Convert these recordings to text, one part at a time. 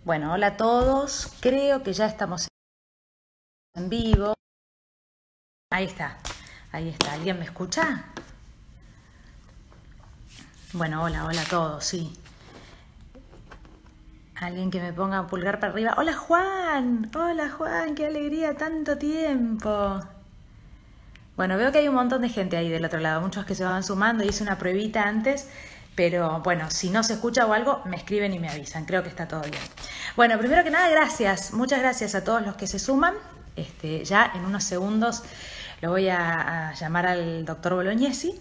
Bueno, hola a todos. Creo que ya estamos en vivo. Ahí está, ahí está. ¿Alguien me escucha? Bueno, hola a todos, sí. Alguien que me ponga un pulgar para arriba. Hola Juan, qué alegría, tanto tiempo. Bueno, veo que hay un montón de gente ahí del otro lado, muchos que se van sumando. Hice una pruebita antes, pero bueno, si no se escucha o algo, me escriben y me avisan. Creo que está todo bien. Bueno, primero que nada, gracias. Muchas gracias a todos los que se suman. Ya en unos segundos lo voy a llamar al doctor Bolognesi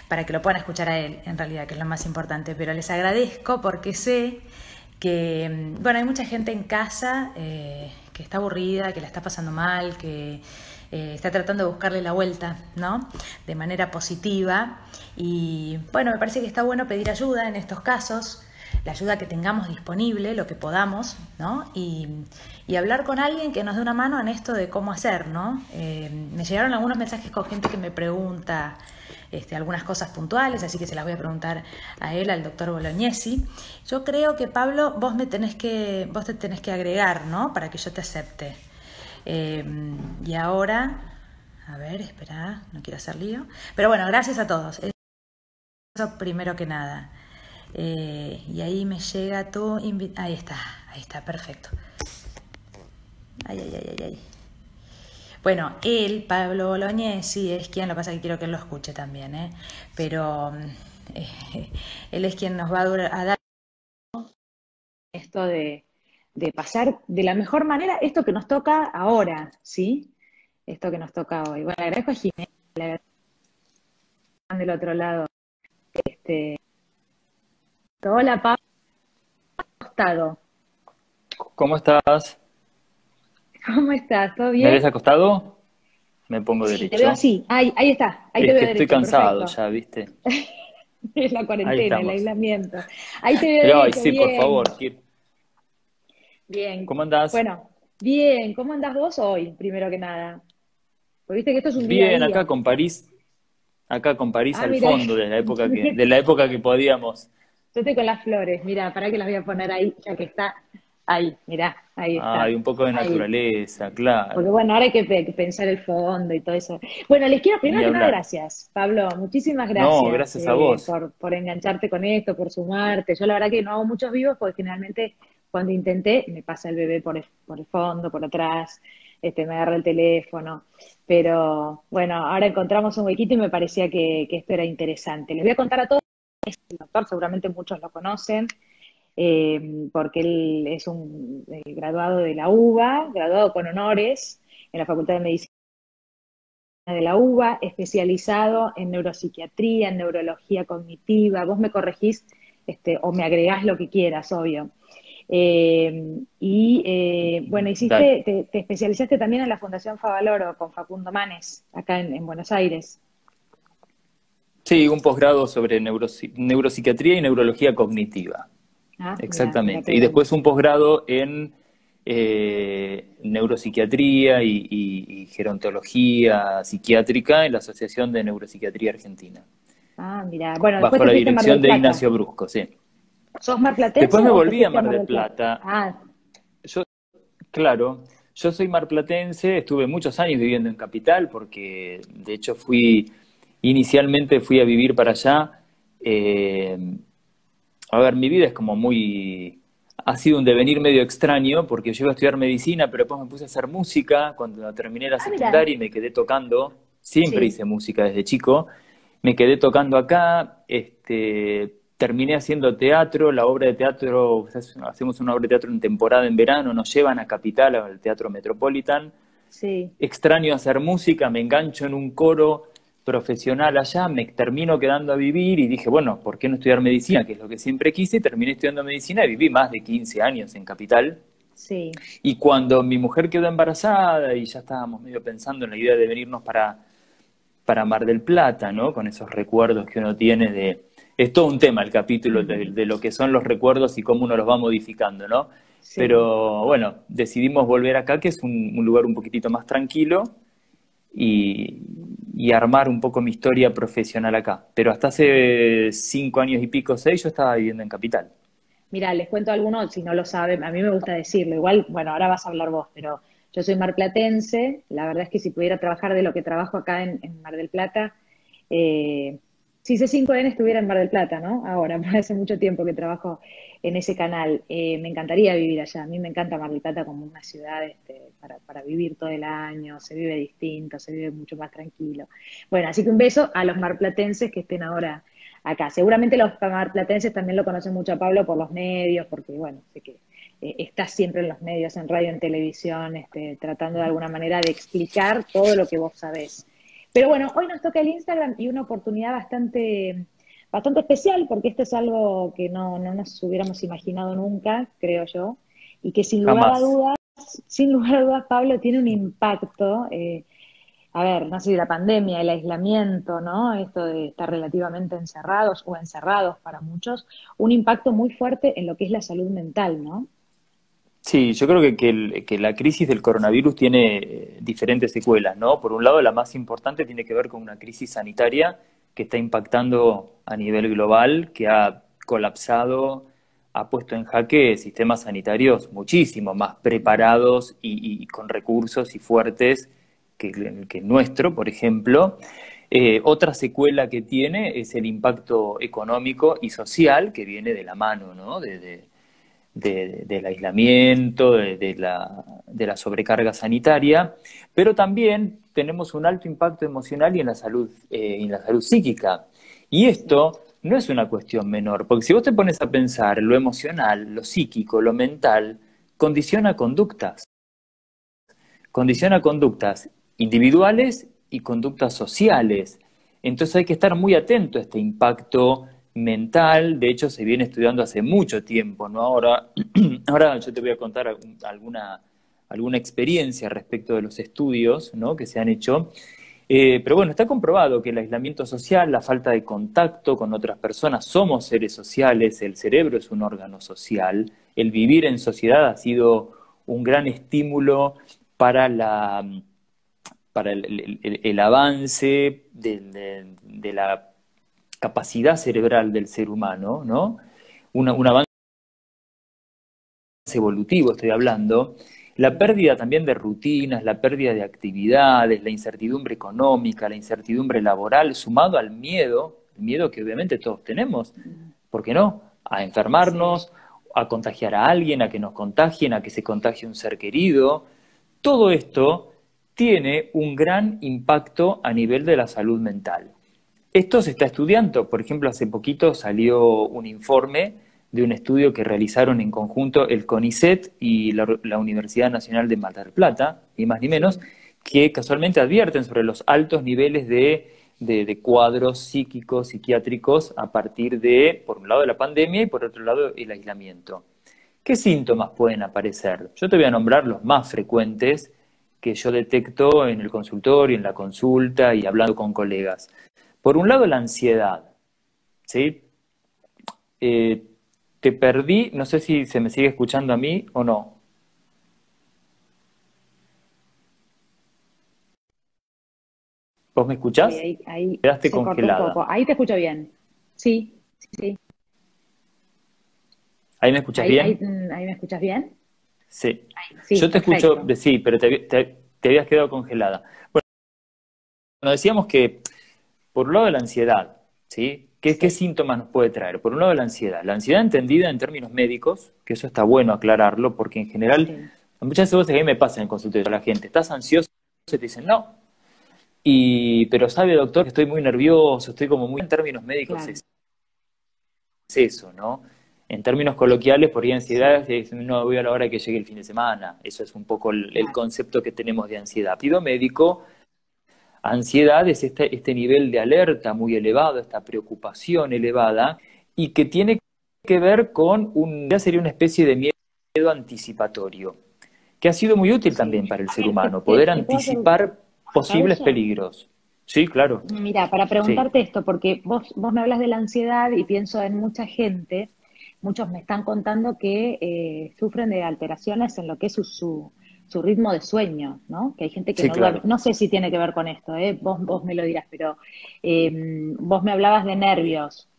para que lo puedan escuchar a él, en realidad, que es lo más importante. Pero les agradezco porque sé que, bueno, hay mucha gente en casa que está aburrida, que la está pasando mal, que está tratando de buscarle la vuelta, ¿no? De manera positiva. Y bueno, me parece que está bueno pedir ayuda en estos casos, la ayuda que tengamos disponible, lo que podamos, ¿no? Y hablar con alguien que nos dé una mano en esto de cómo hacer, ¿no? Me llegaron algunos mensajes con gente que me pregunta algunas cosas puntuales, así que se las voy a preguntar a él, al doctor Bolognesi. Yo creo que, Pablo, vos te tenés que agregar, ¿no? Para que yo te acepte. Y ahora, a ver, espera, no quiero hacer lío. Pero bueno, gracias a todos. Eso primero que nada. Y ahí me llega tu invitación. Ahí está, perfecto. Ay. Bueno, él, Pablo Bolognesi, es quien, lo que pasa es que quiero que él lo escuche también, ¿eh? Pero él es quien nos va a dar esto de pasar de la mejor manera esto que nos toca ahora, ¿sí? Esto que nos toca hoy. Bueno, le agradezco a Jimena, le agradezco del otro lado. Hola, Pablo, acostado. ¿Cómo estás? ¿Cómo estás? ¿Todo ¿Me bien? ves acostado? Me pongo Sí, te veo derecho. así. Ahí está. Ahí te Es veo que estoy derecho. cansado Perfecto. ya, ¿viste? Es la Ahí cuarentena, el estamos. aislamiento. Ahí te veo Pero, ay, derecho. sí, por Bien. favor, Bien. ¿cómo andás? Bueno, bien. ¿Cómo andás vos hoy, primero que nada? Porque viste que esto es un día a Bien, día. acá con París Ah, al mira. fondo, de la época que podíamos. Yo estoy con las flores. Mira, para que las voy a poner ahí, ya que está ahí. Mirá, ahí Hay está. un poco de Ahí. naturaleza, Porque claro. bueno, ahora hay que pensar el fondo y todo eso. Bueno, les quiero, Ni primero que nada, hablar. gracias, Pablo. Muchísimas No, gracias gracias a vos. por engancharte con esto, por sumarte. Yo la verdad que no hago muchos vivos porque generalmente cuando intenté me pasa el bebé por el fondo, por atrás, me agarra el teléfono. Pero bueno, ahora encontramos un huequito y me parecía que esto era interesante. Les voy a contar a todos, el doctor seguramente muchos lo conocen, porque él es un graduado de la UBA, graduado con honores en la Facultad de Medicina de la UBA, especializado en neuropsiquiatría, en neurología cognitiva. Vos me corregís o me agregás lo que quieras, obvio. Bueno, Dale. te especializaste también en la Fundación Favaloro con Facundo Manes, acá en Buenos Aires. Sí, un posgrado sobre neuropsiquiatría y neurología cognitiva. Ah, mira Exactamente. qué Y bueno. después un posgrado en neuropsiquiatría y gerontología psiquiátrica en la Asociación de Neuropsiquiatría Argentina, Ah, mira. Bueno, después bajo te la fuiste a Mar dirección del de Plata. Ignacio Brusco, sí. ¿Sos marplatense Después me o te volví a fuiste a Mar Mar del del Plata? Plata. Ah, Yo, claro, yo soy marplatense, estuve muchos años viviendo en Capital porque de hecho inicialmente fui a vivir para allá. eh, A ver, mi vida es como muy... Ha sido un devenir medio extraño porque yo iba a estudiar medicina, pero después me puse a hacer música cuando terminé la mira. secundaria y me quedé tocando. Siempre Sí. hice música desde chico. Me quedé tocando acá, terminé haciendo teatro, la obra de teatro, hacemos una obra de teatro en temporada en verano, nos llevan a Capital, al Teatro Metropolitan. Sí. Extraño hacer música, me engancho en un coro profesional allá, me termino quedando a vivir y dije, bueno, ¿por qué no estudiar medicina? Que es lo que siempre quise, terminé estudiando medicina y viví más de 15 años en Capital. Sí. Y cuando mi mujer quedó embarazada y ya estábamos medio pensando en la idea de venirnos para Mar del Plata, ¿no? Con esos recuerdos que uno tiene de... Es todo un tema el capítulo de lo que son los recuerdos y cómo uno los va modificando, ¿no? Sí. Pero bueno, decidimos volver acá, que es un lugar un poquitito más tranquilo, y, y armar un poco mi historia profesional acá. Pero hasta hace 5 años y pico, 6, yo estaba viviendo en Capital. Mira, les cuento algunos, si no lo saben, a mí me gusta decirlo, igual, bueno, ahora vas a hablar vos, pero yo soy marplatense, la verdad es que si pudiera trabajar de lo que trabajo acá en Mar del Plata, eh, si C5N estuviera en Mar del Plata, ¿no? Ahora, porque hace mucho tiempo que trabajo en ese canal, me encantaría vivir allá, a mí me encanta Mar del Plata como una ciudad para vivir todo el año, se vive distinto, se vive mucho más tranquilo. Bueno, así que un beso a los marplatenses que estén ahora acá. Seguramente los marplatenses también lo conocen mucho a Pablo por los medios, porque bueno, sé que estás siempre en los medios, en radio, en televisión, tratando de alguna manera de explicar todo lo que vos sabés. Pero bueno, hoy nos toca el Instagram y una oportunidad bastante especial, porque esto es algo que no nos hubiéramos imaginado nunca, creo yo, y que Jamás. sin lugar a dudas, Pablo, tiene un impacto. A ver, no sé, la pandemia, el aislamiento, ¿no? Esto de estar relativamente encerrados o encerrados para muchos, un impacto muy fuerte en lo que es la salud mental, ¿no? Sí, yo creo que la crisis del coronavirus tiene diferentes secuelas, ¿no? Por un lado, la más importante tiene que ver con una crisis sanitaria que está impactando a nivel global, que ha colapsado, ha puesto en jaque sistemas sanitarios muchísimo más preparados y con recursos y fuertes que el nuestro, por ejemplo. Otra secuela que tiene es el impacto económico y social que viene de la mano, ¿no? Del aislamiento, de la sobrecarga sanitaria, pero también tenemos un alto impacto emocional y en la salud psíquica. Y esto no es una cuestión menor, porque si vos te pones a pensar, lo emocional, lo psíquico, lo mental, condiciona condiciona conductas individuales y conductas sociales. Entonces hay que estar muy atento a este impacto mental. De hecho, se viene estudiando hace mucho tiempo, ¿no? Ahora yo te voy a contar alguna experiencia respecto de los estudios, ¿no? Que se han hecho. Pero bueno, está comprobado que el aislamiento social, la falta de contacto con otras personas, somos seres sociales, el cerebro es un órgano social, el vivir en sociedad ha sido un gran estímulo para para el avance de la capacidad cerebral del ser humano, ¿no? Un avance evolutivo estoy hablando, la pérdida también de rutinas, la pérdida de actividades, la incertidumbre económica, la incertidumbre laboral, sumado al miedo, el miedo que obviamente todos tenemos, ¿por qué no? A Sí. enfermarnos, a contagiar a alguien, a que nos contagien, a que se contagie un ser querido. Todo esto tiene un gran impacto a nivel de la salud mental. Esto se está estudiando. Por ejemplo, hace poquito salió un informe de un estudio que realizaron en conjunto el CONICET y la Universidad Nacional de Mar del Plata, ni más ni menos, Sí. que casualmente advierten sobre los altos niveles de cuadros psíquicos, psiquiátricos, a partir de, por un lado, la pandemia y por otro lado, el aislamiento. ¿Qué síntomas pueden aparecer? Yo te voy a nombrar los más frecuentes que yo detecto en el consultorio, en la consulta y hablando con colegas. Por un lado, la ansiedad, ¿sí? Eh, te perdí, no sé si se me sigue escuchando a mí o no. ¿Vos me Sí, escuchás? ahí Quedaste se cortó un congelada. poco. Ahí te escucho bien. Sí, sí, sí. ¿Ahí me escuchás bien? Ahí me escuchas bien. Sí. Sí, Yo te escucho, perfecto. sí, pero te habías quedado congelada. Bueno, decíamos que por un lado la ansiedad, ¿sí? ¿Qué Sí, síntomas nos puede traer? Por un lado la ansiedad. La ansiedad entendida en términos médicos, que eso está bueno aclararlo, porque en general, sí, muchas veces a mí me pasa en el consultorio, la gente, ¿estás ansioso? Te dicen, no. Pero sabe, doctor, que estoy muy nervioso, estoy como muy... En términos médicos claro. es eso, ¿no? En términos coloquiales, por ahí ansiedad Sí, es, no voy a la hora que llegue el fin de semana. Eso es un poco el claro. concepto que tenemos de ansiedad. Pido médico. Ansiedad es este nivel de alerta muy elevado, esta preocupación elevada, y que tiene que ver con ya sería una especie de miedo anticipatorio, que ha sido muy útil Sí. también para el A ser ver, humano, poder te puedo hacer anticipar una posibles pausa? peligros. Sí, claro, Mira, para sí, preguntarte esto, porque vos me hablas de la ansiedad y pienso en mucha gente, muchos me están contando que sufren de alteraciones en lo que es su ritmo de sueño, ¿no? Que hay gente que sí, no duerme. claro. No sé si tiene que ver con esto, ¿eh? Vos me lo dirás, pero vos me hablabas de nervios.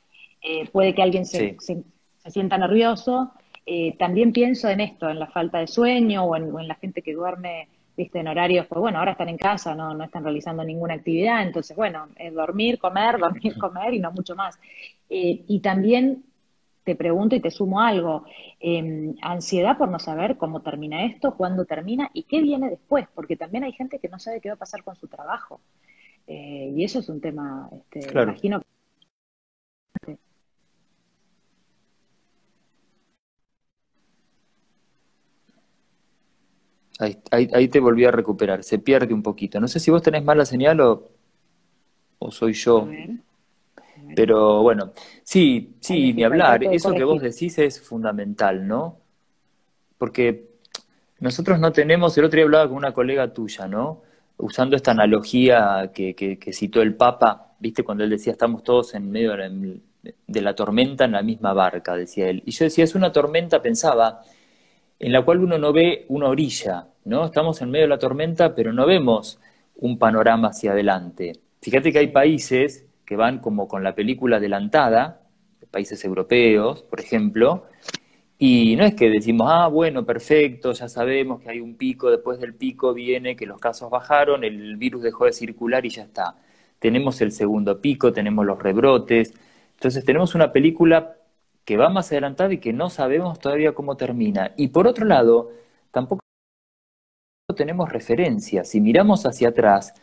Puede que alguien Sí. se sienta nervioso. También pienso en esto, en la falta de sueño o en la gente que duerme, viste, en horarios, pues bueno, ahora están en casa, no están realizando ninguna actividad, entonces bueno, es dormir, comer, dormir, comer y no mucho más. Y también te pregunto y te sumo algo, ansiedad por no saber cómo termina esto, cuándo termina y qué viene después, porque también hay gente que no sabe qué va a pasar con su trabajo. Y eso es un tema, Claro. imagino que... Ahí te volví a recuperar, se pierde un poquito. No sé si vos tenés mala señal o soy A yo, ver, a ver. pero bueno, sí, Ahí me sí, ni fijo, ahí hablar. trato de Eso que vos corregir. decís es fundamental, ¿no? Porque nosotros no tenemos, el otro día hablaba con una colega tuya, ¿no? Usando esta Sí, analogía que citó el Papa, ¿viste? Cuando él decía, estamos todos en medio de la tormenta en la misma barca, decía él. Y yo decía, es una tormenta, pensaba, en la cual uno no ve una orilla, ¿no? Estamos en medio de la tormenta, pero no vemos un panorama hacia adelante. Fíjate que hay sí. países que van como con la película adelantada, países europeos, por ejemplo, y no es que decimos, ah, bueno, perfecto, ya sabemos que hay un pico, después del pico viene que los casos bajaron, el virus dejó de circular y ya está. Tenemos el segundo pico, tenemos los rebrotes. Entonces tenemos una película que va más adelantada y que no sabemos todavía cómo termina. Y por otro lado, tampoco tenemos referencias. Si miramos hacia atrás,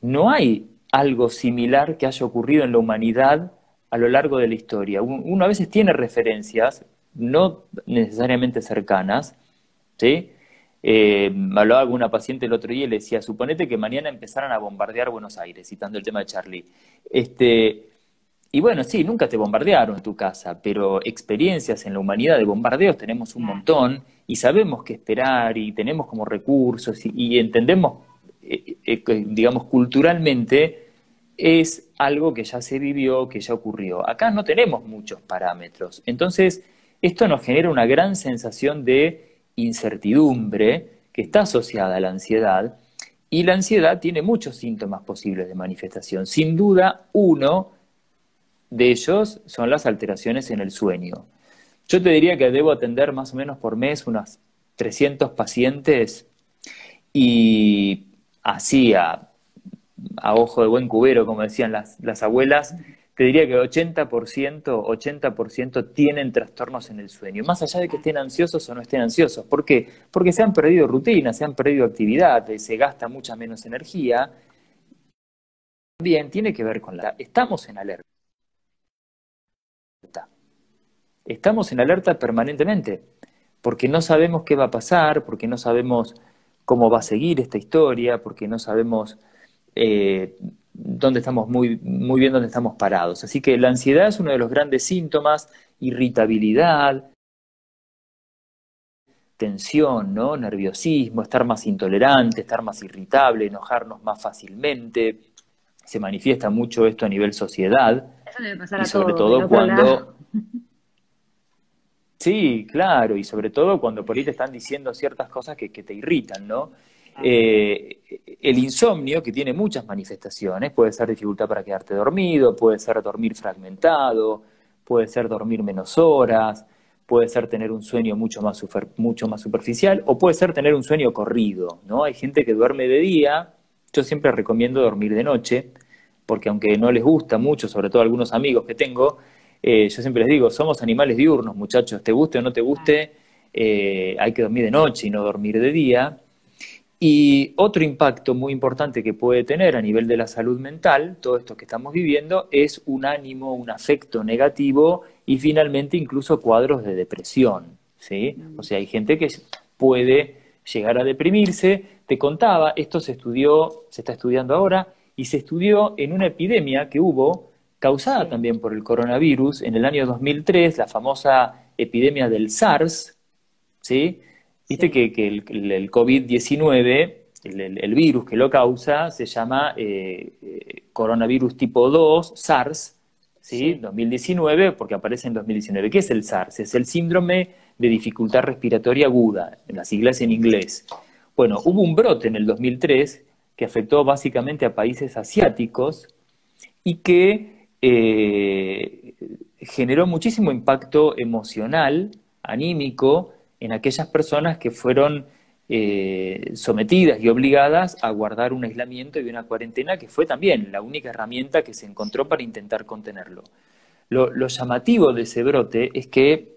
no hay algo similar que haya ocurrido en la humanidad a lo largo de la historia. Uno a veces tiene referencias, no necesariamente cercanas, ¿sí? Hablaba con una paciente el otro día y le decía, suponete que mañana empezaran a bombardear Buenos Aires, citando el tema de Charlie. Y bueno, sí, nunca te bombardearon en tu casa, pero experiencias en la humanidad de bombardeos tenemos un Claro. montón y sabemos qué esperar y tenemos como recursos y entendemos, digamos, culturalmente es algo que ya se vivió, que ya ocurrió. Acá no tenemos muchos parámetros. Entonces, esto nos genera una gran sensación de incertidumbre que está asociada a la ansiedad y la ansiedad tiene muchos síntomas posibles de manifestación. Sin duda, uno de ellos son las alteraciones en el sueño. Yo te diría que debo atender más o menos por mes unos 300 pacientes y así a ojo de buen cubero, como decían las abuelas, te diría que 80% tienen trastornos en el sueño, más allá de que estén ansiosos o no estén ansiosos. ¿Por qué? Porque se han perdido rutinas, se han perdido actividades, se gasta mucha menos energía. También tiene que ver con la... Estamos en alerta. Estamos en alerta permanentemente, porque no sabemos qué va a pasar, porque no sabemos cómo va a seguir esta historia, porque no sabemos dónde estamos muy bien dónde estamos parados. Así que la ansiedad es uno de los grandes síntomas, irritabilidad, tensión, ¿no? Nerviosismo, estar más intolerante, estar más irritable, enojarnos más fácilmente. Se manifiesta mucho esto a nivel sociedad Eso debe pasar y a sobre todos, del todo otro lado. cuando sí, claro, y sobre todo cuando por ahí te están diciendo ciertas cosas que te irritan, ¿no? El insomnio, que tiene muchas manifestaciones, puede ser dificultad para quedarte dormido, puede ser dormir fragmentado, puede ser dormir menos horas, puede ser tener un sueño mucho más superficial, o puede ser tener un sueño corrido, ¿no? Hay gente que duerme de día, yo siempre recomiendo dormir de noche, porque aunque no les gusta mucho, sobre todo a algunos amigos que tengo, yo siempre les digo, somos animales diurnos, muchachos, te guste o no te guste, hay que dormir de noche y no dormir de día. Y otro impacto muy importante que puede tener a nivel de la salud mental, todo esto que estamos viviendo, es un ánimo, un afecto negativo y finalmente incluso cuadros de depresión, ¿sí? O Mm, sea, hay gente que puede llegar a deprimirse. Te contaba, esto se estudió, se está estudiando ahora, y se estudió en una epidemia que hubo causada sí, también por el coronavirus en el año 2003, la famosa epidemia del SARS, ¿sí? Viste sí, que el COVID-19, el virus que lo causa, se llama coronavirus tipo 2, SARS, ¿sí? sí, 2019, porque aparece en 2019. ¿Qué es el SARS? Es el síndrome de dificultad respiratoria aguda, en las siglas en inglés. Bueno, hubo sí. un brote en el 2003 que afectó básicamente a países asiáticos y que generó muchísimo impacto emocional, anímico, en aquellas personas que fueron sometidas y obligadas a guardar un aislamiento y una cuarentena, que fue también la única herramienta que se encontró para intentar contenerlo. Lo llamativo de ese brote es que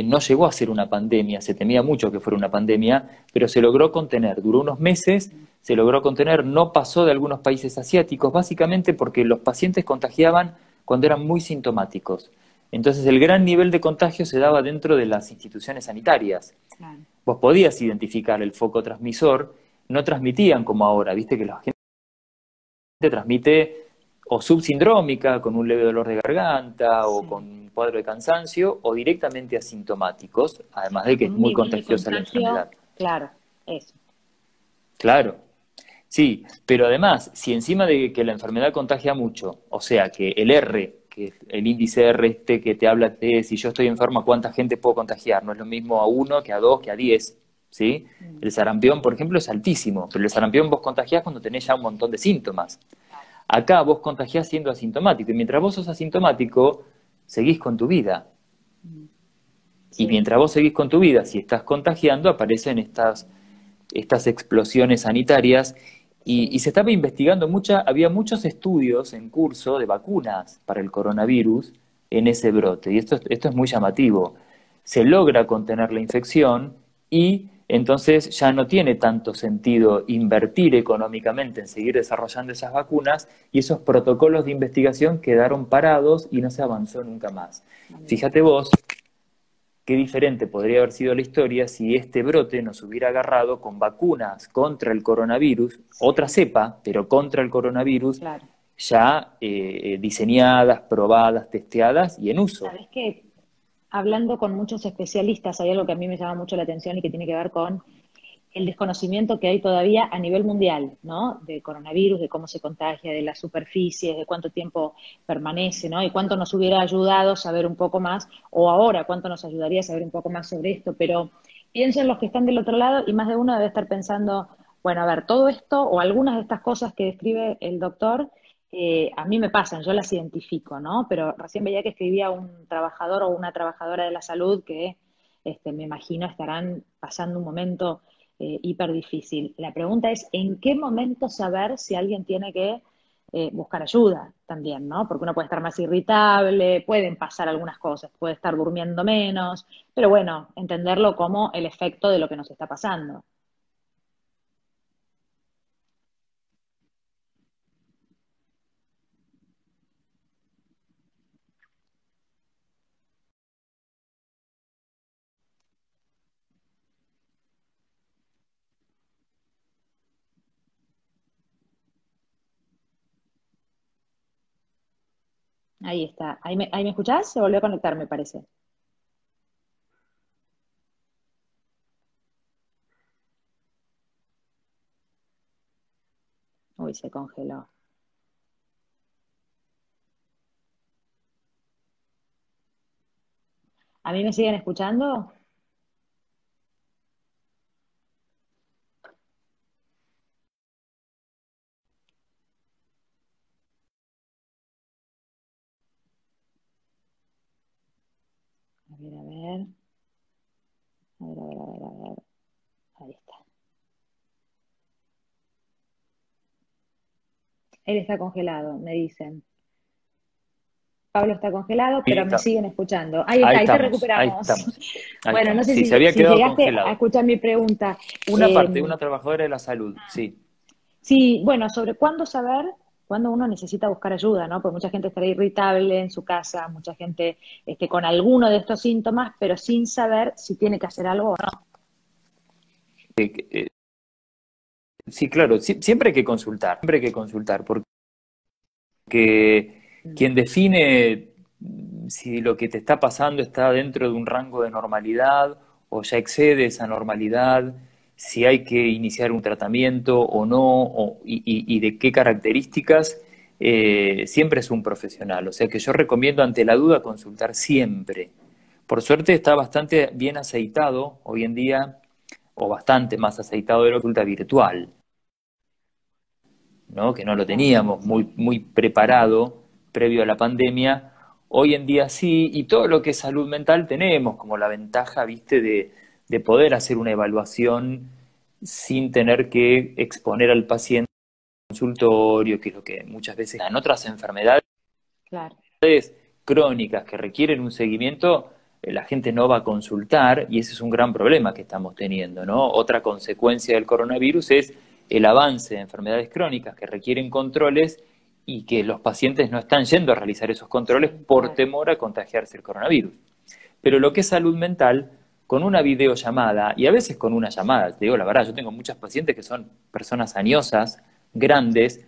no llegó a ser una pandemia, se temía mucho que fuera una pandemia, pero se logró contener, duró unos meses, se logró contener, no pasó de algunos países asiáticos, básicamente porque los pacientes contagiaban cuando eran muy sintomáticos. Entonces el gran nivel de contagio se daba dentro de las instituciones sanitarias. Claro. Vos podías identificar el foco transmisor, no transmitían como ahora, viste que la gente transmite o subsindrómica, con un leve dolor de garganta o Sí. con un cuadro de cansancio, o directamente asintomáticos, además de que es Con un muy nivel de contagiosa la contagio, enfermedad. claro, eso. Claro, sí, pero además, si encima de que la enfermedad contagia mucho, o sea que el R, que es el índice R este que te habla de si yo estoy enfermo, ¿cuánta gente puedo contagiar? No es lo mismo a 1 que a 2 que a 10, ¿sí? El sarampión, por ejemplo, es altísimo, pero el sarampión vos contagiás cuando tenés ya un montón de síntomas. Acá vos contagiás siendo asintomático, y mientras vos sos asintomático, seguís con tu vida. Y Sí. mientras vos seguís con tu vida, si estás contagiando, aparecen estas explosiones sanitarias y se estaba investigando había muchos estudios en curso de vacunas para el coronavirus en ese brote. Y esto es muy llamativo. Se logra contener la infección y entonces ya no tiene tanto sentido invertir económicamente en seguir desarrollando esas vacunas y esos protocolos de investigación quedaron parados y no se avanzó nunca más. Fíjate vos qué diferente podría haber sido la historia si este brote nos hubiera agarrado con vacunas contra el coronavirus, otra cepa, pero contra el coronavirus, Claro. ya diseñadas, probadas, testeadas y en uso. Sabes que hablando con muchos especialistas, hay algo que a mí me llama mucho la atención y que tiene que ver con el desconocimiento que hay todavía a nivel mundial, ¿no? De coronavirus, de cómo se contagia, de las superficies, de cuánto tiempo permanece, ¿no? Y cuánto nos hubiera ayudado saber un poco más, o ahora cuánto nos ayudaría saber un poco más sobre esto, pero pienso en los que están del otro lado y más de uno debe estar pensando, bueno, a ver, todo esto o algunas de estas cosas que describe el doctor, a mí me pasan, yo las identifico, ¿no? Pero recién veía que escribía un trabajador o una trabajadora de la salud que me imagino estarán pasando un momento hiper difícil. La pregunta es, ¿en qué momento saber si alguien tiene que buscar ayuda también, ¿no? Porque uno puede estar más irritable, pueden pasar algunas cosas, puede estar durmiendo menos, pero bueno, entenderlo como el efecto de lo que nos está pasando. Ahí está. Ahí me escuchás? Se volvió a conectar, me parece. Uy, se congeló. ¿A mí me siguen escuchando? A ver, a ver. A ver, a ver, a ver, a ver. Ahí está. Él está congelado, me dicen. Pablo está congelado, Ahí pero me está. siguen escuchando. Ahí te Ahí recuperamos. estamos, ahí Bueno, no estamos. sé Sí, se había si quedado llegaste a congelado. escuchar mi pregunta. Una parte, Eh, una trabajadora de la salud, sí. sí, bueno, sobre cuándo saber, cuándo uno necesita buscar ayuda, ¿no? Porque mucha gente estará irritable en su casa, mucha gente con alguno de estos síntomas, pero sin saber si tiene que hacer algo o no. Sí, claro, siempre hay que consultar, porque quien define si lo que te está pasando está dentro de un rango de normalidad o ya excede esa normalidad, si hay que iniciar un tratamiento o no, y de qué características, siempre es un profesional. O sea que yo recomiendo ante la duda consultar siempre. Por suerte está bastante bien aceitado hoy en día, o bastante más aceitado de lo que consulta virtual, ¿no? Que no lo Claro, teníamos sí. muy preparado previo a la pandemia, Hoy en día sí, y todo lo que es salud mental tenemos como la ventaja, viste, de poder hacer una evaluación sin tener que exponer al paciente al consultorio, que es lo que muchas veces en otras enfermedades Claro, crónicas que requieren un seguimiento, la gente no va a consultar y ese es un gran problema que estamos teniendo, ¿no? Otra consecuencia del coronavirus es el avance de enfermedades crónicas que requieren controles y que los pacientes no están yendo a realizar esos controles sí, por claro. temor a contagiarse el coronavirus. Pero lo que es salud mental, con una videollamada y a veces con una llamada, te digo la verdad, yo tengo muchas pacientes que son personas añosas, grandes,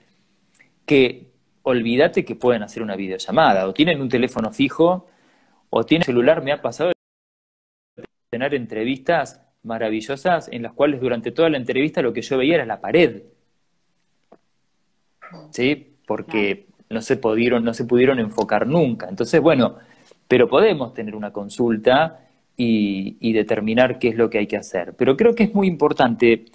que olvídate que pueden hacer una videollamada, o tienen un teléfono fijo, o tienen un celular. Me ha pasado de tener entrevistas maravillosas en las cuales durante toda la entrevista lo que yo veía era la pared, ¿sí? Claro. Porque no se pudieron enfocar nunca. Entonces, bueno, pero podemos tener una consulta y determinar qué es lo que hay que hacer. Pero creo que es muy importante.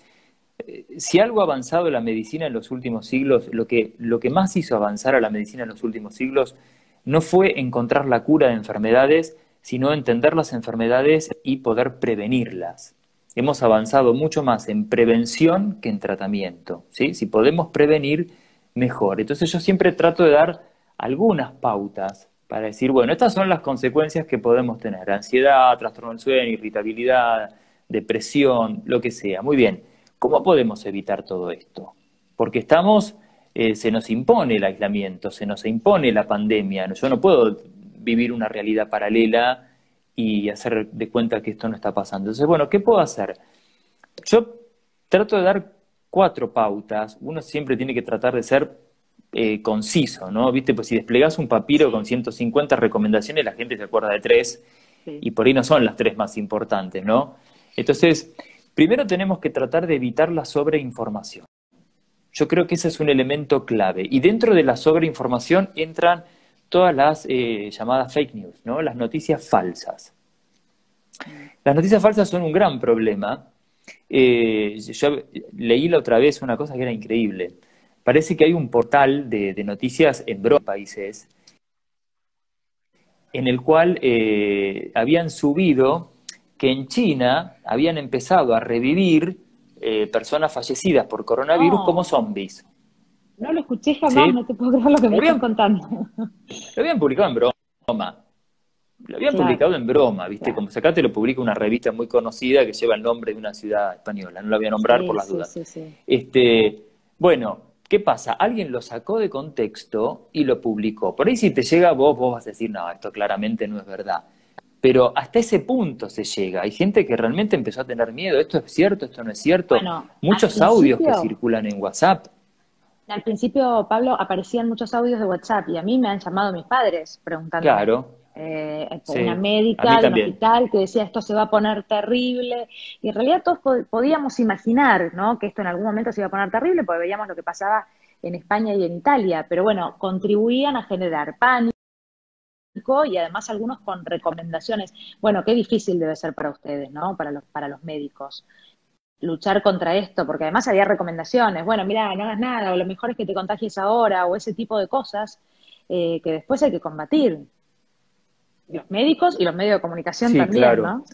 Si algo ha avanzado la medicina en los últimos siglos, lo que más hizo avanzar a la medicina en los últimos siglos no fue encontrar la cura de enfermedades, sino entender las enfermedades y poder prevenirlas. Hemos avanzado mucho más en prevención que en tratamiento, ¿sí? Si podemos prevenir, mejor. Entonces yo siempre trato de dar algunas pautas para decir, bueno, estas son las consecuencias que podemos tener: ansiedad, trastorno del sueño, irritabilidad, depresión, lo que sea. Muy bien. ¿Cómo podemos evitar todo esto? Porque se nos impone el aislamiento, se nos impone la pandemia. Yo no puedo vivir una realidad paralela y hacer de cuenta que esto no está pasando. Entonces, bueno, ¿qué puedo hacer? Yo trato de dar 4 pautas. Uno siempre tiene que tratar de ser conciso, ¿no? ¿Viste? Pues si desplegás un papiro con Sí, 150 recomendaciones, la gente se acuerda de 3 sí. y por ahí no son las 3 más importantes, ¿no? Entonces, primero tenemos que tratar de evitar la sobreinformación. Yo creo que ese es un elemento clave. Y dentro de la sobreinformación entran todas las llamadas fake news, ¿no? Las noticias falsas. Mm. Las noticias falsas son un gran problema. Yo leí la otra vez una cosa que era increíble. Parece que hay un portal de noticias en varios países en el cual habían subido que en China habían empezado a revivir personas fallecidas por coronavirus como No, zombies, no lo escuché jamás, no ¿sí? te puedo creer lo que me Lo estás habían, contando. lo habían publicado en broma, lo habían Claro, publicado en broma, ¿viste? claro. Como si acá te lo publica una revista muy conocida que lleva el nombre de una ciudad española, no la voy a nombrar por Sí, las sí, dudas. sí, sí. Bueno, ¿qué pasa? Alguien lo sacó de contexto y lo publicó. Por ahí si te llega vos vas a decir, no, esto claramente no es verdad. Pero hasta ese punto se llega. Hay gente que realmente empezó a tener miedo. ¿Esto es cierto? ¿Esto no es cierto? Bueno, Muchos audios que circulan en WhatsApp. al principio, Pablo, aparecían muchos audios de WhatsApp y a mí me han llamado mis padres preguntándome. Claro, Una sí. A mí médica de un también. hospital que decía esto se va a poner terrible. Y en realidad todos podíamos imaginar, ¿no? Que esto en algún momento se iba a poner terrible porque veíamos lo que pasaba en España y en Italia. Pero bueno, contribuían a generar pánico y además algunos con recomendaciones. Bueno, qué difícil debe ser para ustedes, ¿no? Para los médicos luchar contra esto, porque además había recomendaciones, bueno, mira, no hagas nada, o lo mejor es que te contagies ahora, o ese tipo de cosas que después hay que combatir. Los médicos y los medios de comunicación Sí, también, claro. ¿no?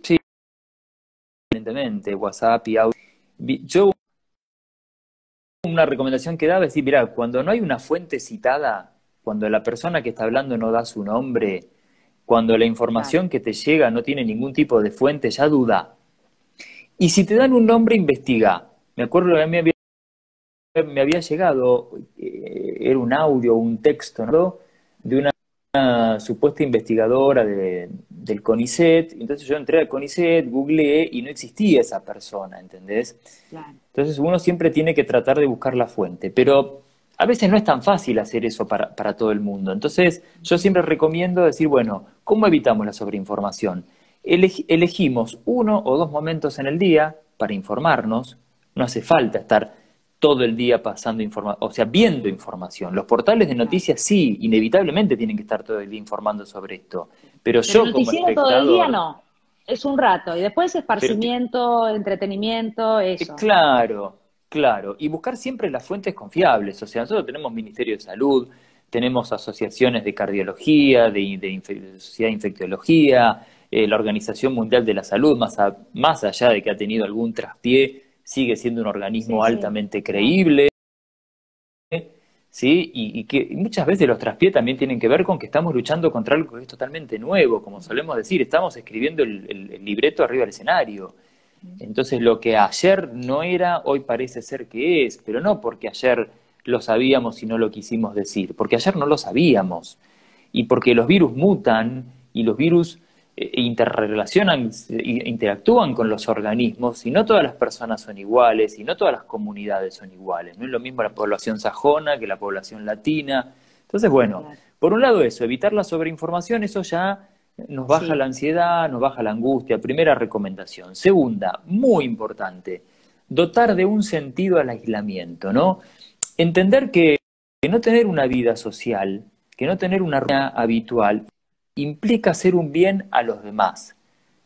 Sí, evidentemente, WhatsApp y audio. Yo una recomendación que daba es decir, mira, cuando no hay una fuente citada, cuando la persona que está hablando no da su nombre, cuando la Claro. información que te llega no tiene ningún tipo de fuente, ya duda. Y si te dan un nombre, investiga. Me acuerdo que a mí me había llegado, era un audio, un texto, ¿no? De una supuesta investigadora del CONICET. Entonces yo entré al CONICET, googleé y no existía esa persona, ¿entendés? Claro. Entonces uno siempre tiene que tratar de buscar la fuente, pero a veces no es tan fácil hacer eso para todo el mundo. Entonces yo siempre recomiendo decir, bueno, ¿cómo evitamos la sobreinformación? Elegimos 1 o 2 momentos en el día para informarnos. No hace falta estar todo el día pasando información, o sea, viendo información. Los portales de Claro. noticias sí, inevitablemente tienen que estar todo el día informando sobre esto. Pero Pero yo como noticiero todo el día espectador, no, es un rato, y después pero esparcimiento, entretenimiento, eso. claro, claro. Y buscar siempre las fuentes confiables. O sea, nosotros tenemos Ministerio de Salud, tenemos asociaciones de cardiología, de sociedad de infectología, la Organización Mundial de la Salud, más allá de que ha tenido algún traspié, sigue siendo un organismo altamente creíble. ¿Sí? Y muchas veces los traspiés también tienen que ver con que estamos luchando contra algo que es totalmente nuevo, como solemos decir, estamos escribiendo el libreto arriba del escenario. Entonces lo que ayer no era, hoy parece ser que es, pero no porque ayer lo sabíamos y no lo quisimos decir, porque ayer no lo sabíamos, y porque los virus mutan y los virus interrelacionan, interactúan con los organismos, y no todas las personas son iguales, y no todas las comunidades son iguales. No es lo mismo la población sajona que la población latina. Entonces, bueno, por un lado eso, evitar la sobreinformación, eso ya nos baja la ansiedad, nos baja la angustia. Primera recomendación. Segunda, muy importante, dotar de un sentido al aislamiento, ¿no? Entender que no tener una vida social, que no tener una rutina habitual, implica hacer un bien a los demás.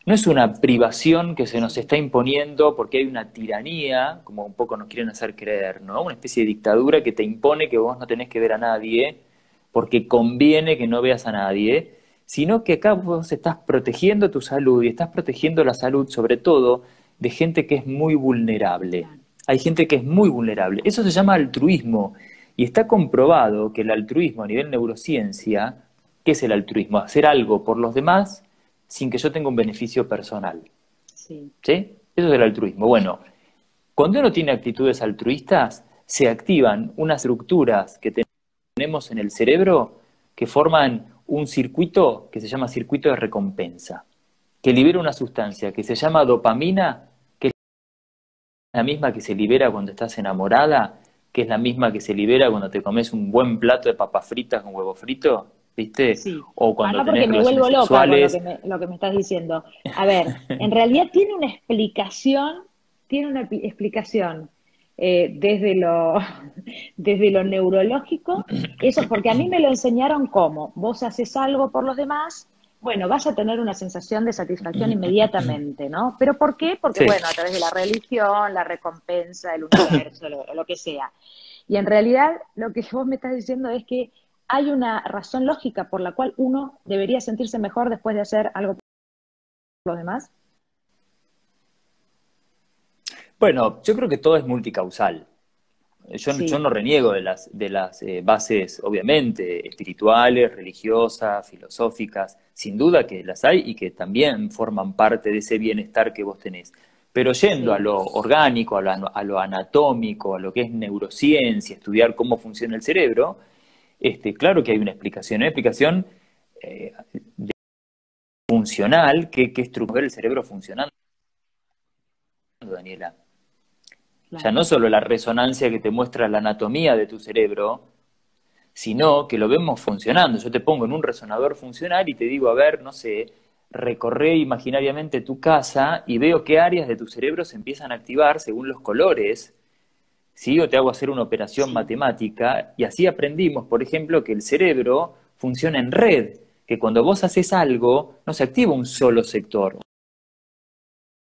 No es una privación que se nos está imponiendo porque hay una tiranía, como un poco nos quieren hacer creer, ¿no? Una especie de dictadura que te impone que vos no tenés que ver a nadie porque conviene que no veas a nadie, sino que acá vos estás protegiendo tu salud y estás protegiendo la salud, sobre todo, de gente que es muy vulnerable. Hay gente que es muy vulnerable. Eso se llama altruismo. Y está comprobado que el altruismo a nivel neurociencia, ¿qué es el altruismo? Hacer algo por los demás sin que yo tenga un beneficio personal. ¿Sí? Eso es el altruismo. Bueno, cuando uno tiene actitudes altruistas, se activan unas estructuras que tenemos en el cerebro que forman un circuito que se llama circuito de recompensa, que libera una sustancia que se llama dopamina, que es la misma que se libera cuando estás enamorada, que es la misma que se libera cuando te comes un buen plato de papas fritas con huevo frito, ¿viste? Sí. O cuando porque tenés me vuelvo relaciones loca con sexuales. lo que me estás diciendo. A ver, en realidad tiene una explicación desde desde lo neurológico. Eso es porque a mí me lo enseñaron como, vos haces algo por los demás, bueno, vas a tener una sensación de satisfacción inmediatamente, ¿no? ¿Pero por qué? Porque, Sí. bueno, a través de la religión, la recompensa, el universo, lo que sea. Y en realidad lo que vos me estás diciendo es que hay una razón lógica por la cual uno debería sentirse mejor después de hacer algo por los demás. Bueno, yo creo que todo es multicausal. Yo Sí, no reniego de las bases, obviamente, espirituales, religiosas, filosóficas, sin duda que las hay y que también forman parte de ese bienestar que vos tenés. Pero yendo a sí, lo orgánico, a lo anatómico, a lo que es neurociencia, estudiar cómo funciona el cerebro, claro que hay una explicación eh, funcional que estructura el cerebro funcionando, Daniela. Ya claro. no solo la resonancia que te muestra la anatomía de tu cerebro, sino que lo vemos funcionando. Yo te pongo en un resonador funcional y te digo, a ver, no sé, recorré imaginariamente tu casa y veo qué áreas de tu cerebro se empiezan a activar según los colores, ¿sí? O te hago hacer una operación Sí, matemática y así aprendimos, por ejemplo, que el cerebro funciona en red, que cuando vos haces algo no se activa un solo sector.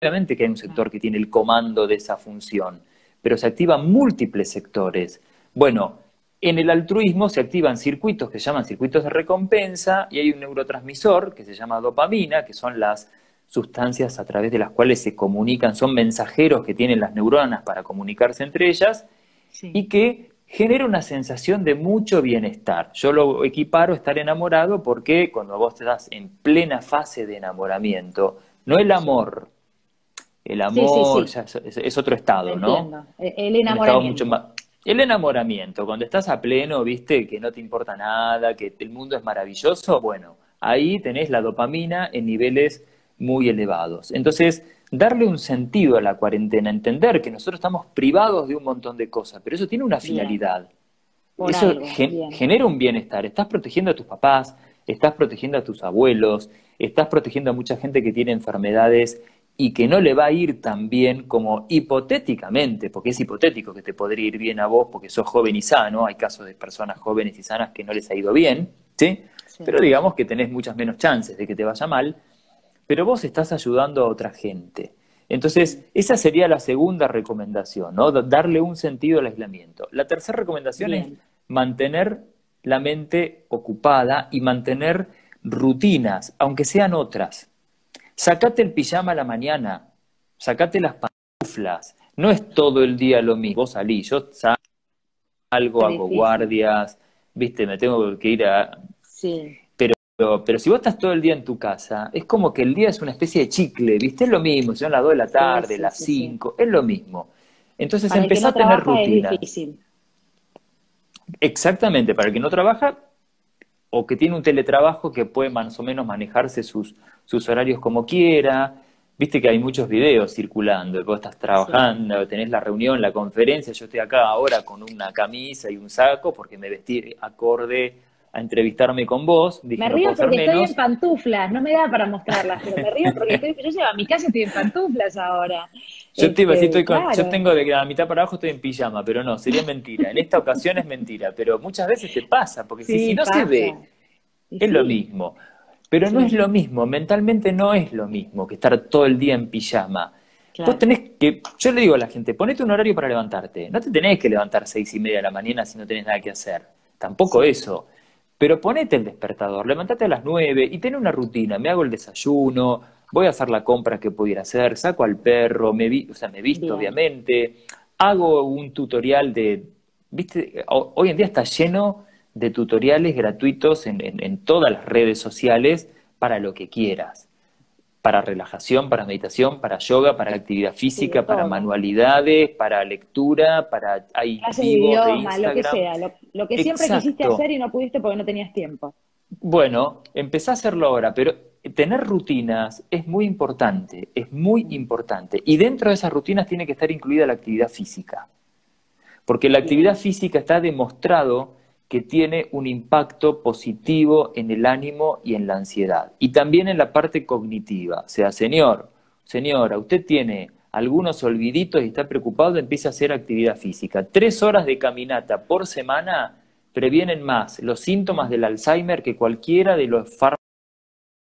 Obviamente que hay un claro. sector que tiene el comando de esa función, pero se activan múltiples sectores. Bueno, en el altruismo se activan circuitos que se llaman circuitos de recompensa y hay un neurotransmisor que se llama dopamina, que son las sustancias a través de las cuales se comunican, son mensajeros que tienen las neuronas para comunicarse entre ellas Sí, y que genera una sensación de mucho bienestar. Yo lo equiparo a estar enamorado porque cuando vos estás en plena fase de enamoramiento, no el amor, el sí, sí, amor sí, ya es otro estado, ¿no? entiendo. El Un estado mucho enamoramiento. más... El enamoramiento, cuando estás a pleno, viste, que no te importa nada, que el mundo es maravilloso, bueno, ahí tenés la dopamina en niveles muy elevados. Entonces, darle un sentido a la cuarentena, entender que nosotros estamos privados de un montón de cosas, pero eso tiene una Bien, finalidad. por Eso algo, bien. genera un bienestar. Estás protegiendo a tus papás, estás protegiendo a tus abuelos, estás protegiendo a mucha gente que tiene enfermedades y que no le va a ir tan bien como hipotéticamente, porque es hipotético que te podría ir bien a vos porque sos joven y sano. Hay casos de personas jóvenes y sanas que no les ha ido bien, ¿sí? Sí, Pero digamos que tenés muchas menos chances de que te vaya mal, pero vos estás ayudando a otra gente. sí, Entonces, esa sería la segunda recomendación, ¿no? Darle un sentido al aislamiento. La tercera recomendación es bien. mantener la mente ocupada y mantener rutinas, aunque sean otras. Sacate el pijama a la mañana, sacate las pantuflas. No es todo el día lo mismo. Vos salís, yo salgo, Es hago difícil. guardias, viste, me tengo que ir a... Sí, Pero si vos estás todo el día en tu casa, es como que el día es una especie de chicle, ¿viste? Es lo mismo, si son las 2 de la sí, tarde, sí, las sí, sí. 5, es lo mismo. Entonces Para el que empezá no a tener trabaja es rutinas. difícil. Exactamente, para el que no trabaja o que tiene un teletrabajo que puede más o menos manejarse sus horarios como quiera. Viste que hay muchos videos circulando, vos estás Sí. trabajando, tenés la reunión, la conferencia, yo estoy acá ahora con una camisa y un saco porque me vestí acorde a entrevistarme con vos, dije Me no río puedo ser porque estoy en menos. pantuflas, no me da para mostrarlas, pero me río porque yo llego a mi casa y estoy en pantuflas ahora. Yo te iba a decir, yo Claro, tengo de la mitad para abajo estoy en pijama, pero no, sería mentira. En esta ocasión es mentira, pero muchas veces te pasa, porque si sí, no se ve, pasa. Y es lo sí, mismo. Pero no es sí, lo mismo, mentalmente no es lo mismo que estar todo el día en pijama. Vos claro. tenés que, yo le digo a la gente, ponete un horario para levantarte. No te tenés que levantar 6:30 de la mañana si no tenés nada que hacer. Tampoco Sí, eso. Pero ponete el despertador, levantate a las 9 y ten una rutina. Me hago el desayuno, voy a hacer la compra que pudiera hacer, saco al perro, o sea, me visto bien. obviamente, hago un tutorial de, viste, hoy en día está lleno de tutoriales gratuitos en todas las redes sociales para lo que quieras, para relajación, para meditación, para yoga, para actividad Sí, de física, para todo. manualidades, para lectura, hay Clases de vivos de idioma, lo que Instagram. sea, lo que siempre quisiste Exacto. hacer y no pudiste porque no tenías tiempo. Bueno, empecé a hacerlo ahora, pero tener rutinas es muy importante, es muy Mm, importante. Y dentro de esas rutinas tiene que estar incluida la actividad física. Porque la actividad bien, física está demostrado que tiene un impacto positivo en el ánimo y en la ansiedad. Y también en la parte cognitiva. O sea, señor, señora, usted tiene algunos olviditos y está preocupado, empiece a hacer actividad física. 3 horas de caminata por semana previenen más los síntomas del Alzheimer que cualquiera de los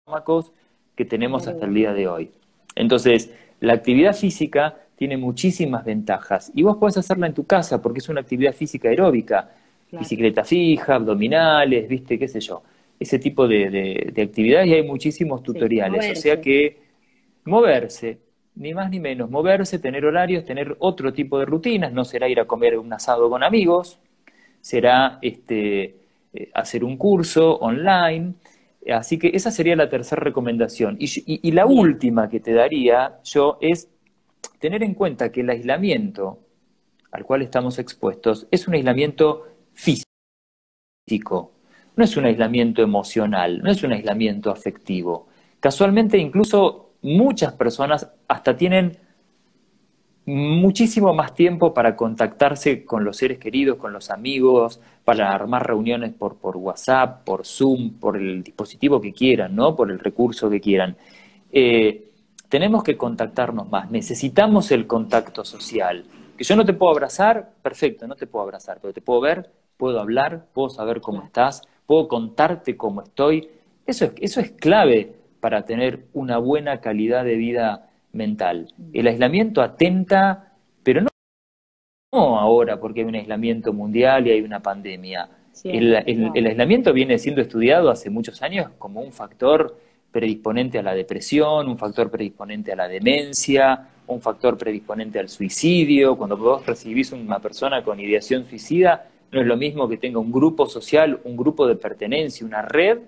fármacos que es tenemos hasta el verdad. día de hoy. Entonces, la actividad física tiene muchísimas ventajas y vos podés hacerla en tu casa porque es una actividad física aeróbica, Claro. bicicleta fija, abdominales, viste, qué sé yo, ese tipo de actividades y hay muchísimos Sí, tutoriales, o sea moverse. que moverse, ni más ni menos, moverse, tener horarios, tener otro tipo de rutinas, no será ir a comer un asado con amigos, será hacer un curso online. Así que esa sería la tercera recomendación. Y la Bien. última que te daría yo es tener en cuenta que el aislamiento al cual estamos expuestos es un aislamiento físico, no es un aislamiento emocional, no es un aislamiento afectivo. Casualmente, incluso muchas personas hasta tienen muchísimo más tiempo para contactarse con los seres queridos, con los amigos, para armar reuniones por WhatsApp, por Zoom, por el dispositivo que quieran, ¿no? Por el recurso que quieran. Tenemos que contactarnos más, necesitamos el contacto social. Que yo no te puedo abrazar, perfecto, no te puedo abrazar, pero te puedo ver, puedo hablar, puedo saber cómo Claro. estás, puedo contarte cómo estoy. Eso es clave para tener una buena calidad de vida mental. Mm, El aislamiento atenta, pero no ahora porque hay un aislamiento mundial y hay una pandemia. siempre, El claro. aislamiento viene siendo estudiado hace muchos años como un factor predisponente a la depresión, un factor predisponente a la demencia, un factor predisponente al suicidio. Cuando vos recibís una persona con ideación suicida, no es lo mismo que tenga un grupo social, un grupo de pertenencia, una red,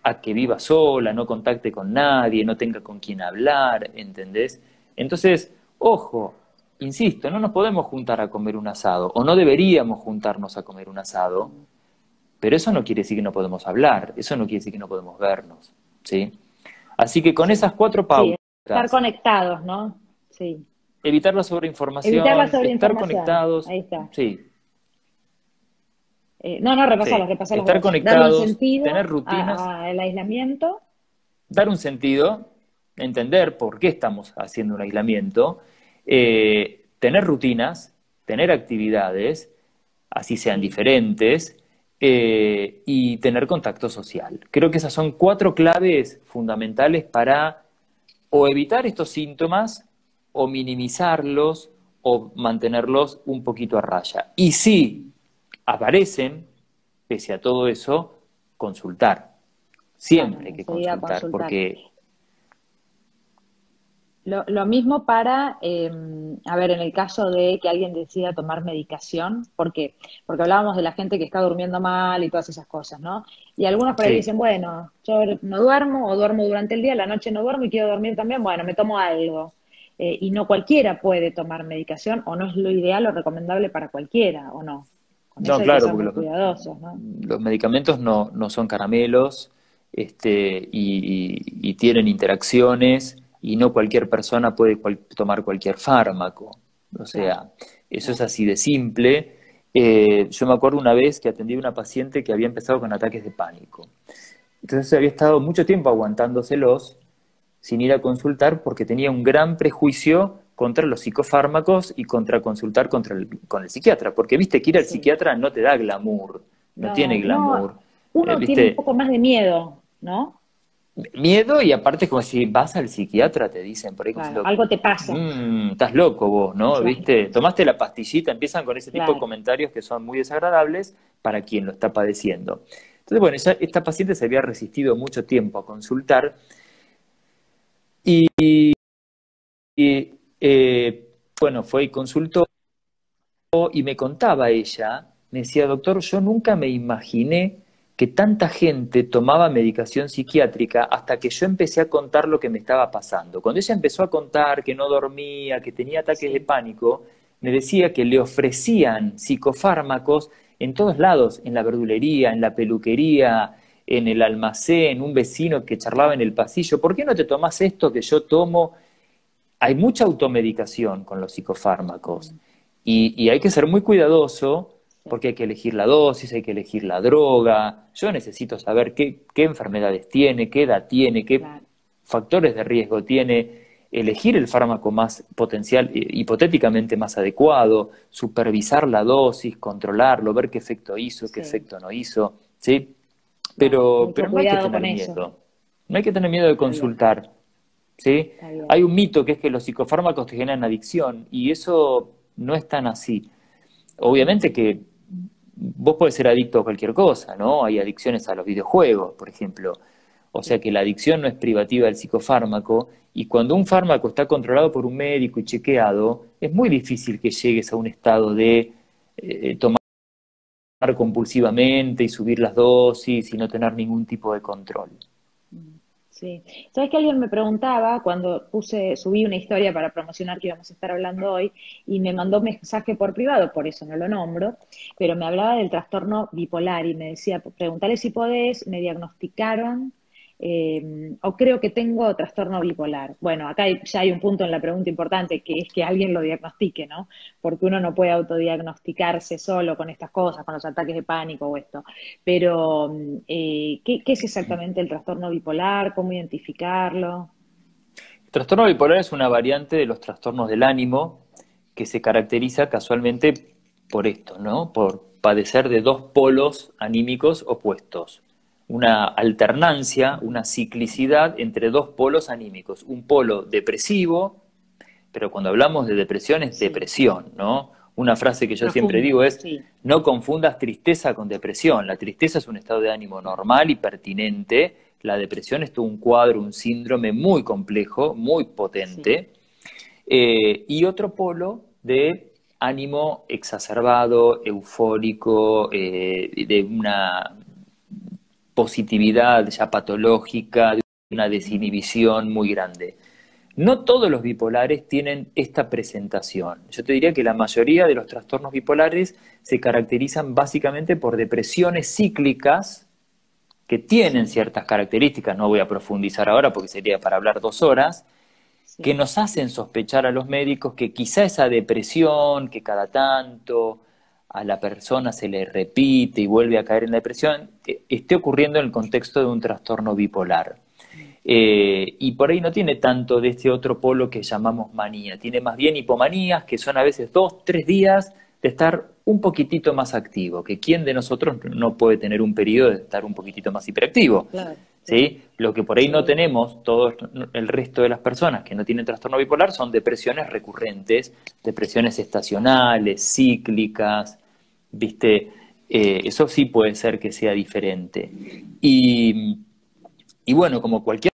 a que viva sola, no contacte con nadie, no tenga con quién hablar, ¿entendés? Entonces, ojo, insisto, no nos podemos juntar a comer un asado, o no deberíamos juntarnos a comer un asado, Mm, pero eso no quiere decir que no podemos hablar, eso no quiere decir que no podemos vernos, ¿sí? Así que con esas sí. 4 Sí, estar pautas, conectados, ¿no? Sí. evitar la Evitar la sobreinformación, estar sobreinformación. conectados, Ahí está. sí, No, no, sí, repasá los estar dos. Darle un conectados, tener sentido rutinas, al aislamiento. dar un sentido, entender por qué estamos haciendo un aislamiento, tener rutinas, tener actividades, así sean Sí, diferentes, y tener contacto social. Creo que esas son 4 claves fundamentales para o evitar estos síntomas, o minimizarlos, o mantenerlos un poquito a raya. Y si aparecen, pese a todo eso, consultar. Siempre hay que enseguida consultar, porque... Lo mismo para, a ver, en el caso de que alguien decida tomar medicación, ¿por qué? Porque hablábamos de la gente que está durmiendo mal y todas esas cosas, ¿no? Y algunos por ahí Sí, dicen, bueno, yo no duermo o duermo durante el día, la noche no duermo y quiero dormir también, bueno, me tomo algo. Y no cualquiera puede tomar medicación o no es lo ideal o recomendable para cualquiera, ¿o no? Con eso no, hay que claro, ser porque muy cuidadosos, ¿no? los medicamentos no son caramelos, y tienen interacciones, y no cualquier persona puede tomar cualquier fármaco. O Claro, sea, eso es claro. así de simple. Yo me acuerdo una vez que atendí a una paciente que había empezado con ataques de pánico. Entonces había estado mucho tiempo aguantándoselos sin ir a consultar porque tenía un gran prejuicio contra los psicofármacos y contra consultar con el psiquiatra. Porque viste que ir al Sí. psiquiatra no te da glamour, no tiene No, no, glamour. uno tiene un ¿Viste? poco más de miedo, ¿no? Miedo, y aparte como si vas al psiquiatra, te dicen por ahí como si Claro, algo te pasa. Estás loco vos, ¿no? Claro, ¿Viste? Tomaste la pastillita, empiezan con ese tipo de claro. comentarios que son muy desagradables para quien lo está padeciendo. Entonces, bueno, esta paciente se había resistido mucho tiempo a consultar y bueno, fue y consultó y me contaba ella, me decía, doctor, yo nunca me imaginé que tanta gente tomaba medicación psiquiátrica hasta que yo empecé a contar lo que me estaba pasando. Cuando ella empezó a contar que no dormía, que tenía ataques de Sí, pánico, me decía que le ofrecían psicofármacos en todos lados, en la verdulería, en la peluquería, en el almacén, un vecino que charlaba en claro. el pasillo. ¿Por qué no te tomás esto que yo tomo? Hay mucha automedicación con los psicofármacos, Mm, y hay que ser muy cuidadoso sí, porque hay que elegir la dosis, hay que elegir la droga. Yo necesito saber qué enfermedades tiene, qué edad tiene, qué claro. factores de riesgo tiene, elegir el fármaco más potencial, hipotéticamente más adecuado, supervisar la dosis, controlarlo, ver qué efecto hizo, qué Sí, efecto no hizo, ¿sí? claro. Pero Mucho no hay que cuidado tener con eso. miedo. No hay que tener miedo de Está bien, consultar. ¿Sí? está bien. Hay un mito que es que los psicofármacos te generan adicción, y eso no es tan así. Obviamente que vos podés ser adicto a cualquier cosa, ¿no? Hay adicciones a los videojuegos, por ejemplo. O sea Sí, que la adicción no es privativa del psicofármaco, y cuando un fármaco está controlado por un médico y chequeado, es muy difícil que llegues a un estado de tomar compulsivamente y subir las dosis y no tener ningún tipo de control. mm, sí. ¿Sabes que alguien me preguntaba cuando subí una historia para promocionar que íbamos a estar hablando hoy y me mandó un mensaje por privado, por eso no lo nombro, pero me hablaba del trastorno bipolar y me decía, preguntale si podés, me diagnosticaron o creo que tengo trastorno bipolar. Bueno, acá ya hay un punto en la pregunta importante que es que alguien lo diagnostique, ¿no? Porque uno no puede autodiagnosticarse solo con estas cosas, con los ataques de pánico o esto. Pero, ¿qué es exactamente el trastorno bipolar? ¿Cómo identificarlo? El trastorno bipolar es una variante de los trastornos del ánimo que se caracteriza casualmente por esto, ¿no? Por padecer de dos polos anímicos opuestos. Una alternancia, una ciclicidad entre dos polos anímicos. Un polo depresivo, pero cuando hablamos de depresión es Sí, depresión, ¿no? Una frase que yo siempre profundo, digo es, sí, no confundas tristeza con depresión. La tristeza es un estado de ánimo normal y pertinente. La depresión es todo un cuadro, un síndrome muy complejo, muy sí, potente. Y otro polo de ánimo exacerbado, eufórico, de una positividad ya patológica, de una desinhibición muy grande. No todos los bipolares tienen esta presentación. Yo te diría que la mayoría de los trastornos bipolares se caracterizan básicamente por depresiones cíclicas que tienen sí, ciertas características, no voy a profundizar ahora porque sería para hablar 2 horas, que sí, nos hacen sospechar a los médicos que quizá esa depresión que cada tanto a la persona se le repite y vuelve a caer en la depresión, esté ocurriendo en el contexto de un trastorno bipolar. Y por ahí no tiene tanto de este otro polo que llamamos manía, tiene más bien hipomanías, que son a veces 2, 3 días de estar un poquitito más activo, que quién de nosotros no puede tener un periodo de estar un poquitito más hiperactivo, claro, claro, ¿sí? Lo que por ahí no sí, tenemos, todo el resto de las personas que no tienen trastorno bipolar, son depresiones recurrentes, depresiones estacionales, cíclicas, ¿viste? Eso sí puede ser que sea diferente. Y, y bueno, como cualquier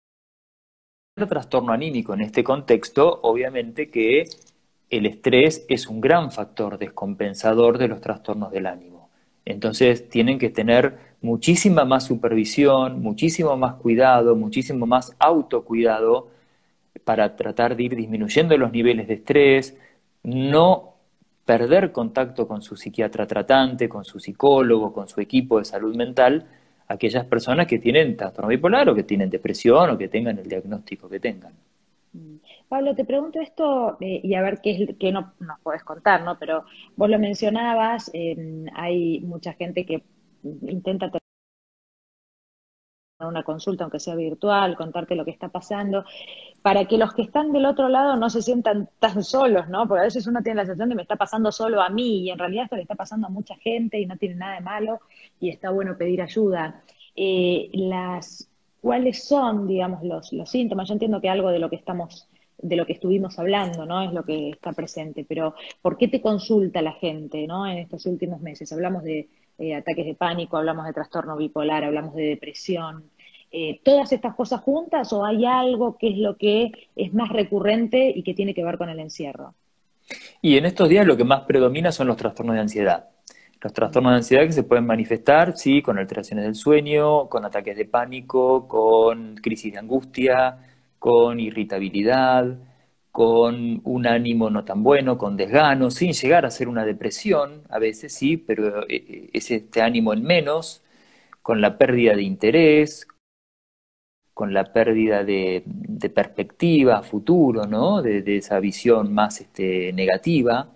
trastorno anímico en este contexto, obviamente que el estrés es un gran factor descompensador de los trastornos del ánimo. Entonces tienen que tener muchísima más supervisión, muchísimo más cuidado, muchísimo más autocuidado para tratar de ir disminuyendo los niveles de estrés, no perder contacto con su psiquiatra tratante, con su psicólogo, con su equipo de salud mental, aquellas personas que tienen trastorno bipolar o que tienen depresión o que tengan el diagnóstico que tengan. Pablo, te pregunto esto y a ver qué no, nos podés contar, ¿no? Pero vos lo mencionabas, hay mucha gente que intenta tener una consulta, aunque sea virtual, contarte lo que está pasando, para que los que están del otro lado no se sientan tan solos, ¿no? Porque a veces uno tiene la sensación de me está pasando solo a mí y en realidad esto le está pasando a mucha gente y no tiene nada de malo y está bueno pedir ayuda. ¿Cuáles son, digamos, los síntomas? Yo entiendo que algo de lo que estuvimos hablando, ¿no? Es lo que está presente, pero ¿por qué te consulta la gente, ¿no? En estos últimos meses hablamos de ataques de pánico, hablamos de trastorno bipolar, hablamos de depresión. ¿Todas estas cosas juntas o hay algo que es lo que es más recurrente y que tiene que ver con el encierro? Y en estos días lo que más predomina son los trastornos de ansiedad. Los trastornos de ansiedad que se pueden manifestar, sí, con alteraciones del sueño, con ataques de pánico, con crisis de angustia, con irritabilidad, con un ánimo no tan bueno, con desgano, sin llegar a ser una depresión, a veces sí, pero es este ánimo en menos, con la pérdida de interés, con la pérdida de perspectiva a futuro, ¿no? De esa visión más negativa.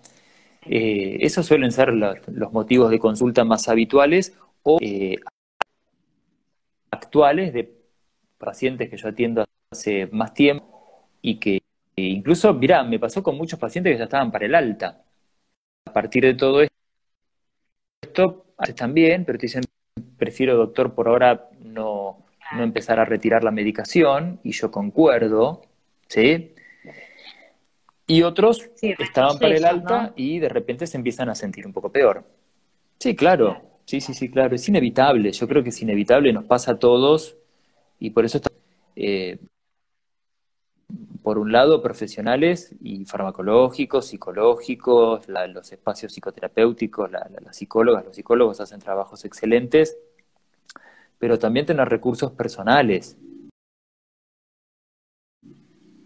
Esos suelen ser los motivos de consulta más habituales o actuales de pacientes que yo atiendo hace más tiempo y que incluso, mirá, me pasó con muchos pacientes que ya estaban para el alta. A partir de todo esto, haces también, pero te dicen, prefiero, doctor, por ahora no empezar a retirar la medicación, y yo concuerdo, ¿sí? Y otros Sí, estaban para el retrocesos, alta ¿no? y de repente se empiezan a sentir un poco peor. Sí, claro, Claro. sí, claro, es inevitable, yo creo que es inevitable, nos pasa a todos y por eso eh, por un lado, profesionales y farmacológicos, psicológicos, los espacios psicoterapéuticos, las psicólogas, los psicólogos hacen trabajos excelentes, pero también tener recursos personales,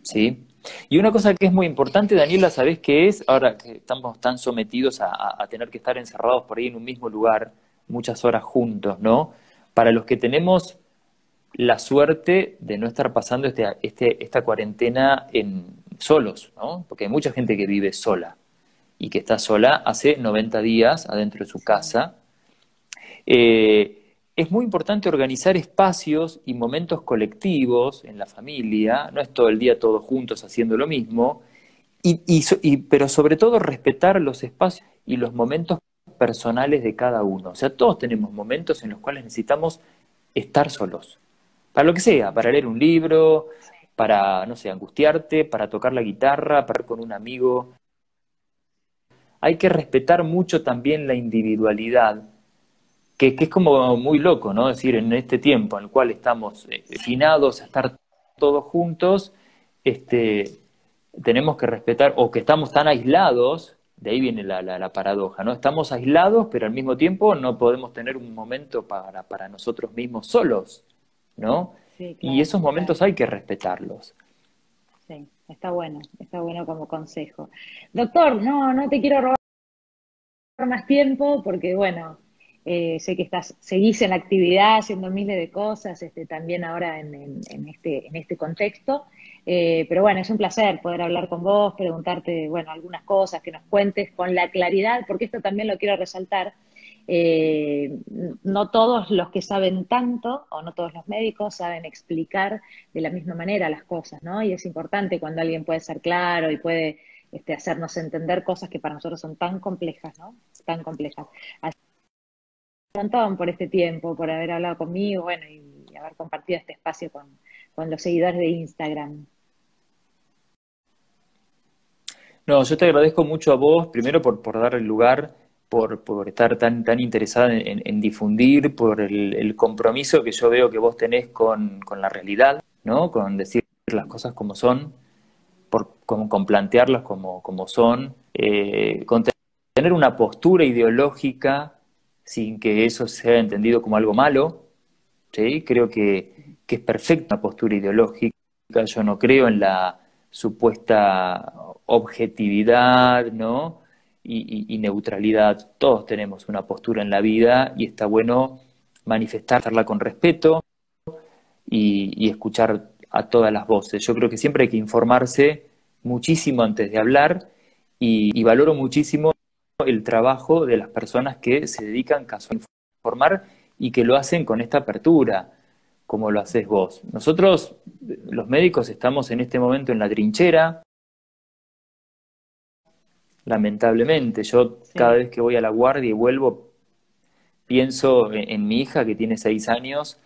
¿sí? Y una cosa que es muy importante, Daniela, ¿sabés qué es? Ahora que estamos tan sometidos a tener que estar encerrados por ahí en un mismo lugar muchas horas juntos, ¿no? Para los que tenemos la suerte de no estar pasando esta cuarentena solos, ¿no? Porque hay mucha gente que vive sola y que está sola hace 90 días adentro de su Sí. casa. Es muy importante organizar espacios y momentos colectivos en la familia, no es todo el día todos juntos haciendo lo mismo, pero sobre todo respetar los espacios y los momentos personales de cada uno. O sea, todos tenemos momentos en los cuales necesitamos estar solos. Para lo que sea, para leer un libro, para, no sé, angustiarte, para tocar la guitarra, para ir con un amigo. Hay que respetar mucho también la individualidad, que es como muy loco, ¿no? Es decir, en este tiempo en el cual estamos destinados a estar todos juntos, este, tenemos que respetar, o que estamos tan aislados, de ahí viene la paradoja, ¿no? Estamos aislados, pero al mismo tiempo no podemos tener un momento para nosotros mismos solos, ¿no? Sí, Y claro, esos claro. momentos hay que respetarlos. Sí, está bueno como consejo. Doctor, no te quiero robar más tiempo porque, bueno, sé que seguís en la actividad haciendo miles de cosas, también ahora en este contexto. Pero bueno, es un placer poder hablar con vos, preguntarte, bueno, algunas cosas, que nos cuentes con la claridad, porque esto también lo quiero resaltar. Eh, no todos los que saben tanto, o no todos los médicos, saben explicar de la misma manera las cosas, ¿no? Y es importante cuando alguien puede ser claro y puede hacernos entender cosas que para nosotros son tan complejas, ¿no? Tan complejas. Así que un montón por este tiempo, por haber hablado conmigo, bueno, y haber compartido este espacio con los seguidores de Instagram. No, yo te agradezco mucho a vos, primero por dar el lugar por estar tan interesada en difundir, por el compromiso que yo veo que vos tenés con la realidad, ¿no? Con decir las cosas como son, con plantearlas como son, con tener una postura ideológica sin que eso sea entendido como algo malo, ¿sí? Creo que es perfecta una postura ideológica. Yo no creo en la supuesta objetividad, ¿no? Y neutralidad. Todos tenemos una postura en la vida y está bueno manifestarla con respeto y escuchar a todas las voces. Yo creo que siempre hay que informarse muchísimo antes de hablar y valoro muchísimo el trabajo de las personas que se dedican a informar y que lo hacen con esta apertura, como lo haces vos. Nosotros, los médicos, estamos en este momento en la trinchera, lamentablemente. Yo cada vez que voy a la guardia y vuelvo, pienso en mi hija que tiene 6 años,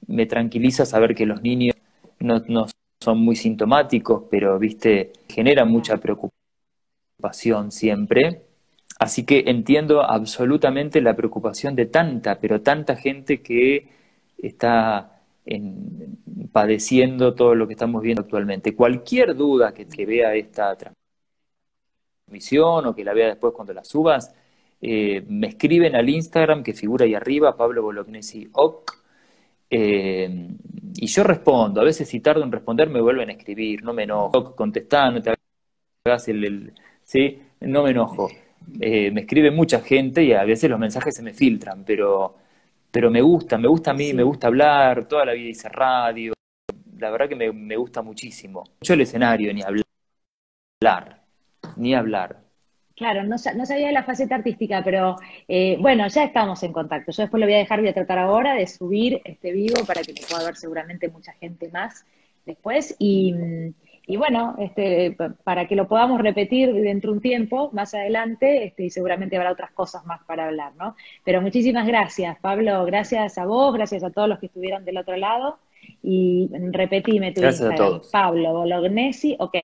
me tranquiliza saber que los niños no son muy sintomáticos, pero, viste, genera mucha preocupación siempre. Así que entiendo absolutamente la preocupación de pero tanta gente que está padeciendo todo lo que estamos viendo actualmente. Cualquier duda que vea esta transmisión o que la vea después cuando la subas, me escriben al Instagram que figura ahí arriba, Pablo Bolognesi OC, y yo respondo. A veces si tardo en responder me vuelven a escribir, no me enojo, contestá, no te hagas ¿sí? No me enojo. Me escribe mucha gente y a veces los mensajes se me filtran, pero me gusta a mí, me gusta hablar, toda la vida hice radio, la verdad que me gusta muchísimo. Mucho el escenario, ni hablar. Claro, no sabía de la faceta artística, pero bueno, ya estamos en contacto. Yo después lo voy a tratar ahora de subir este vivo para que lo pueda ver seguramente mucha gente más después. Y bueno, para que lo podamos repetir dentro de un tiempo, más adelante, y seguramente habrá otras cosas más para hablar, ¿no? Pero muchísimas gracias, Pablo, gracias a vos, gracias a todos los que estuvieron del otro lado. Y repetime tu Gracias a Instagram, todos. Pablo Bolognesi, ok.